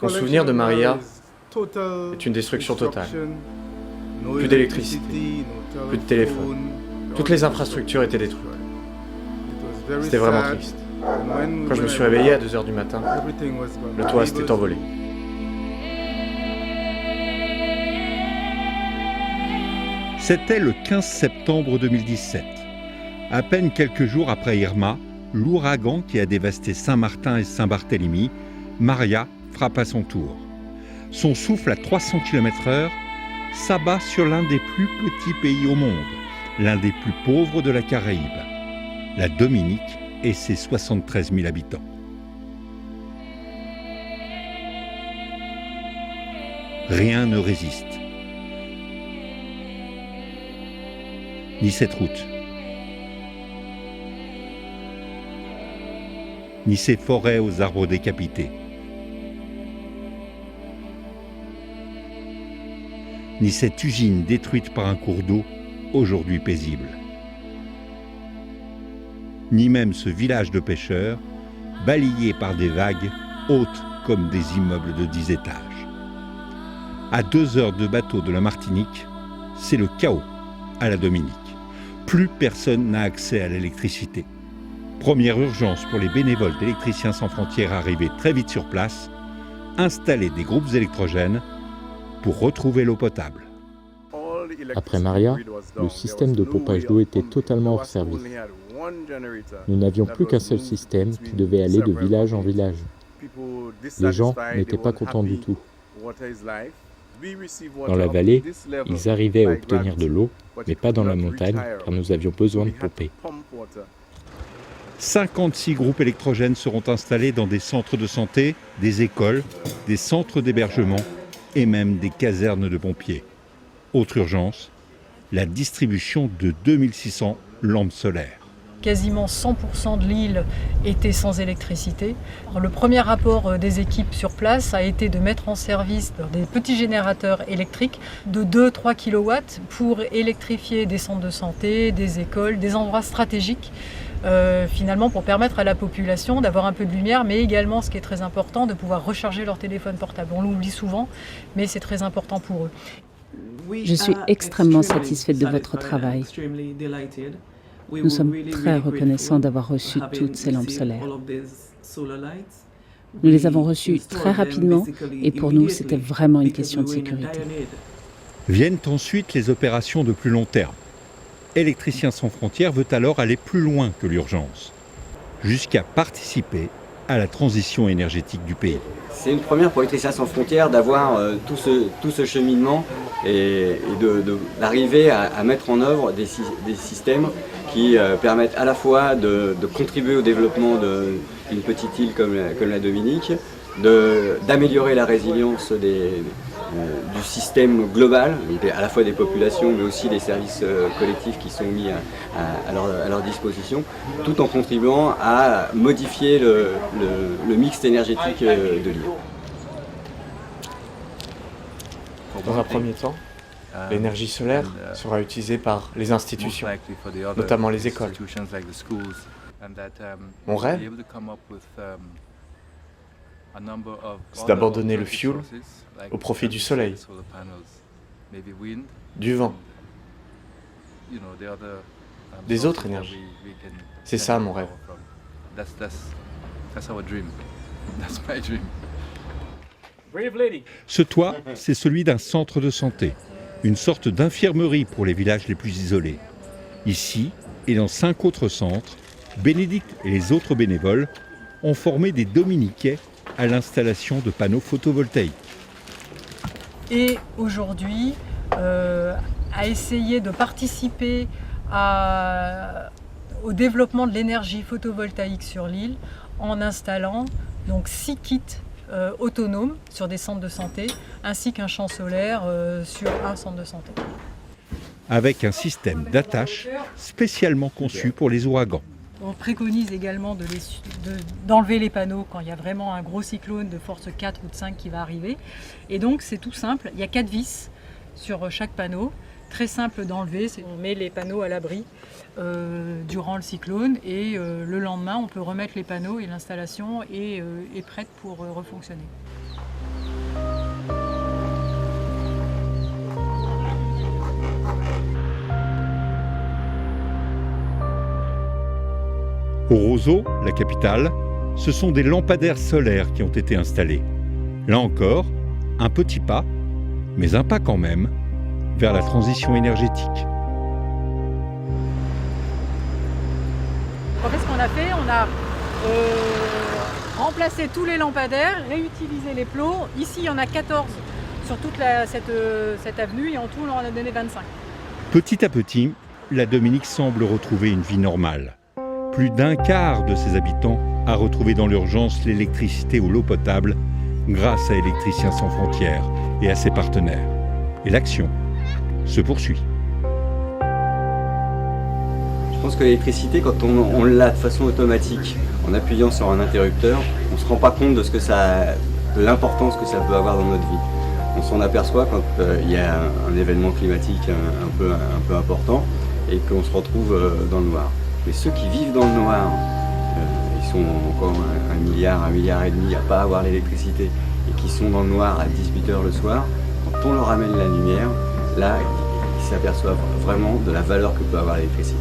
Mon souvenir de Maria est une destruction totale. Plus d'électricité, plus de téléphone. Toutes les infrastructures étaient détruites. C'était vraiment triste. Quand je me suis réveillé à 2 h du matin, le toit s'était envolé. C'était le 15 septembre 2017. À peine quelques jours après Irma, l'ouragan qui a dévasté Saint-Martin et Saint-Barthélemy, Maria frappe à son tour. Son souffle à 300 km/h s'abat sur l'un des plus petits pays au monde, l'un des plus pauvres de la Caraïbe, la Dominique et ses 73 000 habitants. Rien ne résiste. Ni cette route, ni ces forêts aux arbres décapités, ni cette usine détruite par un cours d'eau aujourd'hui paisible, ni même ce village de pêcheurs balayé par des vagues hautes comme des immeubles de 10 étages. À 2 heures de bateau de la Martinique, c'est le chaos à la Dominique. Plus personne n'a accès à l'électricité. Première urgence pour les bénévoles d'Électriciens sans frontières arrivés très vite sur place, installer des groupes électrogènes pour retrouver l'eau potable. Après Maria, le système de pompage d'eau était totalement hors service. Nous n'avions plus qu'un seul système qui devait aller de village en village. Les gens n'étaient pas contents du tout. Dans la vallée, ils arrivaient à obtenir de l'eau, mais pas dans la montagne, car nous avions besoin de pomper. 56 groupes électrogènes seront installés dans des centres de santé, des écoles, des centres d'hébergement et même des casernes de pompiers. Autre urgence, la distribution de 2600 lampes solaires. Quasiment 100% de l'île était sans électricité. Alors, le premier rapport des équipes sur place a été de mettre en service des petits générateurs électriques de 2-3 kW pour électrifier des centres de santé, des écoles, des endroits stratégiques, finalement pour permettre à la population d'avoir un peu de lumière, mais également, ce qui est très important, de pouvoir recharger leur téléphone portable. On l'oublie souvent, mais c'est très important pour eux. Je suis extrêmement satisfaite de votre travail. Nous sommes très reconnaissants d'avoir reçu toutes ces lampes solaires. Nous les avons reçues très rapidement et pour nous, c'était vraiment une question de sécurité. Viennent ensuite les opérations de plus long terme. Électriciens sans frontières veut alors aller plus loin que l'urgence, jusqu'à participer à la transition énergétique du pays. C'est une première pour Électriciens sans frontières d'avoir tout ce cheminement et d'arriver à mettre en œuvre des systèmes qui permettent à la fois de contribuer au développement d'une petite île comme la Dominique, d'améliorer la résilience du système global, à la fois des populations mais aussi des services collectifs qui sont mis à leur disposition, tout en contribuant à modifier le mix énergétique de l'île. Dans un premier temps, l'énergie solaire sera utilisée par les institutions, notamment les écoles. Mon rêve, c'est d'abandonner le fuel au profit du soleil, du vent, des autres énergies. C'est ça mon rêve. Ce toit, c'est celui d'un centre de santé, une sorte d'infirmerie pour les villages les plus isolés. Ici et dans 5 autres centres, Bénédicte et les autres bénévoles ont formé des Dominiquais à l'installation de panneaux photovoltaïques. Et aujourd'hui, à essayer de participer au développement de l'énergie photovoltaïque sur l'île en installant donc 6 kits autonomes sur des centres de santé, ainsi qu'un champ solaire sur un centre de santé. Avec un système d'attache spécialement conçu pour les ouragans. On préconise également d'enlever les panneaux quand il y a vraiment un gros cyclone de force 4 ou de 5 qui va arriver. Et donc c'est tout simple, il y a 4 vis sur chaque panneau très simple d'enlever. On met les panneaux à l'abri durant le cyclone et le lendemain, on peut remettre les panneaux et l'installation est prête pour refonctionner. Au Roseau, la capitale, ce sont des lampadaires solaires qui ont été installés. Là encore, un petit pas, mais un pas quand même, vers la transition énergétique. En fait, ce qu'on a fait, on a remplacé tous les lampadaires, réutilisé les plots. Ici, il y en a 14 sur toute cette avenue et en tout, on en a donné 25. Petit à petit, la Dominique semble retrouver une vie normale. Plus d'un quart de ses habitants a retrouvé dans l'urgence l'électricité ou l'eau potable grâce à Électriciens sans frontières et à ses partenaires. Et l'action se poursuit. Je pense que l'électricité, quand on l'a de façon automatique, en appuyant sur un interrupteur, on ne se rend pas compte de l'importance que ça peut avoir dans notre vie. On s'en aperçoit quand il y a un événement climatique un peu important et qu'on se retrouve dans le noir. Mais ceux qui vivent dans le noir, ils sont encore 1 milliard et demi à ne pas avoir l'électricité et qui sont dans le noir à 18h le soir, quand on leur amène la lumière, là, ils s'aperçoivent vraiment de la valeur que peut avoir l'électricité.